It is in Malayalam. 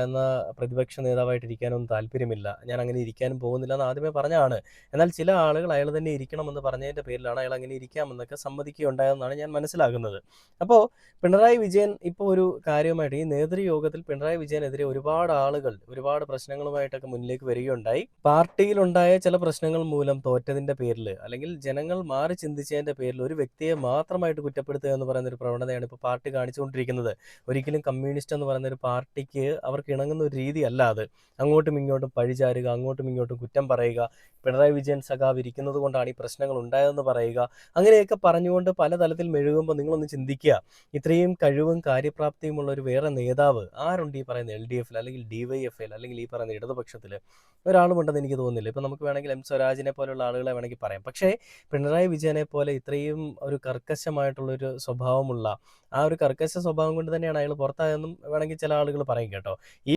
എന്ന പ്രതിപക്ഷ നേതാവായിട്ട് ഇരിക്കാനൊന്നും താല്പര്യമില്ല. ഞാൻ അങ്ങനെ ഇരിക്കാനും പോകുന്നില്ല എന്ന് ആദ്യമേ പറഞ്ഞതാണ്. എന്നാൽ ചില ആളുകൾ അയാൾ തന്നെ ഇരിക്കണമെന്ന് പറഞ്ഞതിന്റെ പേരിലാണ് അയാൾ അങ്ങനെ ഇരിക്കാമെന്നൊക്കെ സമ്മതിക്കുകയുണ്ടായതെന്നാണ് ഞാൻ മനസ്സിലാക്കുന്നത്. അപ്പോൾ പിണറായി വിജയൻ ഇപ്പോൾ ഒരു കാര്യമായിട്ട് ഈ നേതൃയോഗത്തിൽ പിണറായി വിജയനെതിരെ ഒരുപാട് ആളുകൾ ഒരുപാട് പ്രശ്നങ്ങളുമായിട്ടൊക്കെ മുന്നിലേക്ക് വരികയുണ്ടായി. പാർട്ടിയിലുണ്ടായ ചില പ്രശ്നങ്ങൾ മൂലം തോറ്റതിന്റെ പേരിൽ അല്ലെങ്കിൽ ജനങ്ങൾ മാറി ചിന്തിച്ചതിന്റെ പേരിൽ ഒരു വ്യക്തിയെ മാത്രമായിട്ട് കുറ്റപ്പെടുത്തുക എന്ന് പറയുന്ന ഒരു പ്രവണതയാണ് ഇപ്പോൾ പാർട്ടി കാണിച്ചുകൊണ്ടിരിക്കുന്നത്. ഒരിക്കലും കമ്മ്യൂണിസ്റ്റ് എന്ന് പറയുന്ന ഒരു പാർട്ടിക്ക് അവർക്ക് ഇണങ്ങുന്ന ഒരു രീതിയല്ല അത്. അങ്ങോട്ടും ഇങ്ങോട്ടും പഴിചാരുക, അങ്ങോട്ടും ഇങ്ങോട്ടും കുറ്റം പറയുക, പിണറായി വിജയൻ സഖാവ് ഇരിക്കുന്നത് കൊണ്ടാണ് ഈ പ്രശ്നങ്ങൾ ഉണ്ടായതെന്ന് പറയുക, അങ്ങനെയൊക്കെ പറഞ്ഞുകൊണ്ട് പലതലത്തിൽ മെഴുകുമ്പോൾ നിങ്ങളൊന്ന് ചിന്തിക്കുക. ഇത്രയും കഴിവും കാര്യപ്രാപ്തിയുമുള്ള ഒരു വേറെ നേതാവ് ആരുണ്ട് ഈ പറയുന്ന LDFിൽ അല്ലെങ്കിൽ DYFൽ അല്ലെങ്കിൽ ഈ പറയുന്ന ഇടതുപക്ഷത്തിൽ? ഒരാളുമുണ്ടെന്ന് എനിക്ക് തോന്നുന്നില്ല. ഇപ്പം നമുക്ക് വേണമെങ്കിൽ സ്വരാജിനെ പോലുള്ള ആളുകളെ വേണമെങ്കിൽ പറയാം. പക്ഷേ പിണറായി വിജയനെ പോലെ ഇത്രയും ഒരു കർക്കശമായിട്ടുള്ളൊരു സ്വഭാവമുള്ള ആ ഒരു കർക്കശ സ്വഭാവം കൊണ്ട് തന്നെയാണ് അയാൾ പുറത്തായതെന്നും വേണമെങ്കിൽ ചില ആളുകൾ പറയും കേട്ടോ. ഈ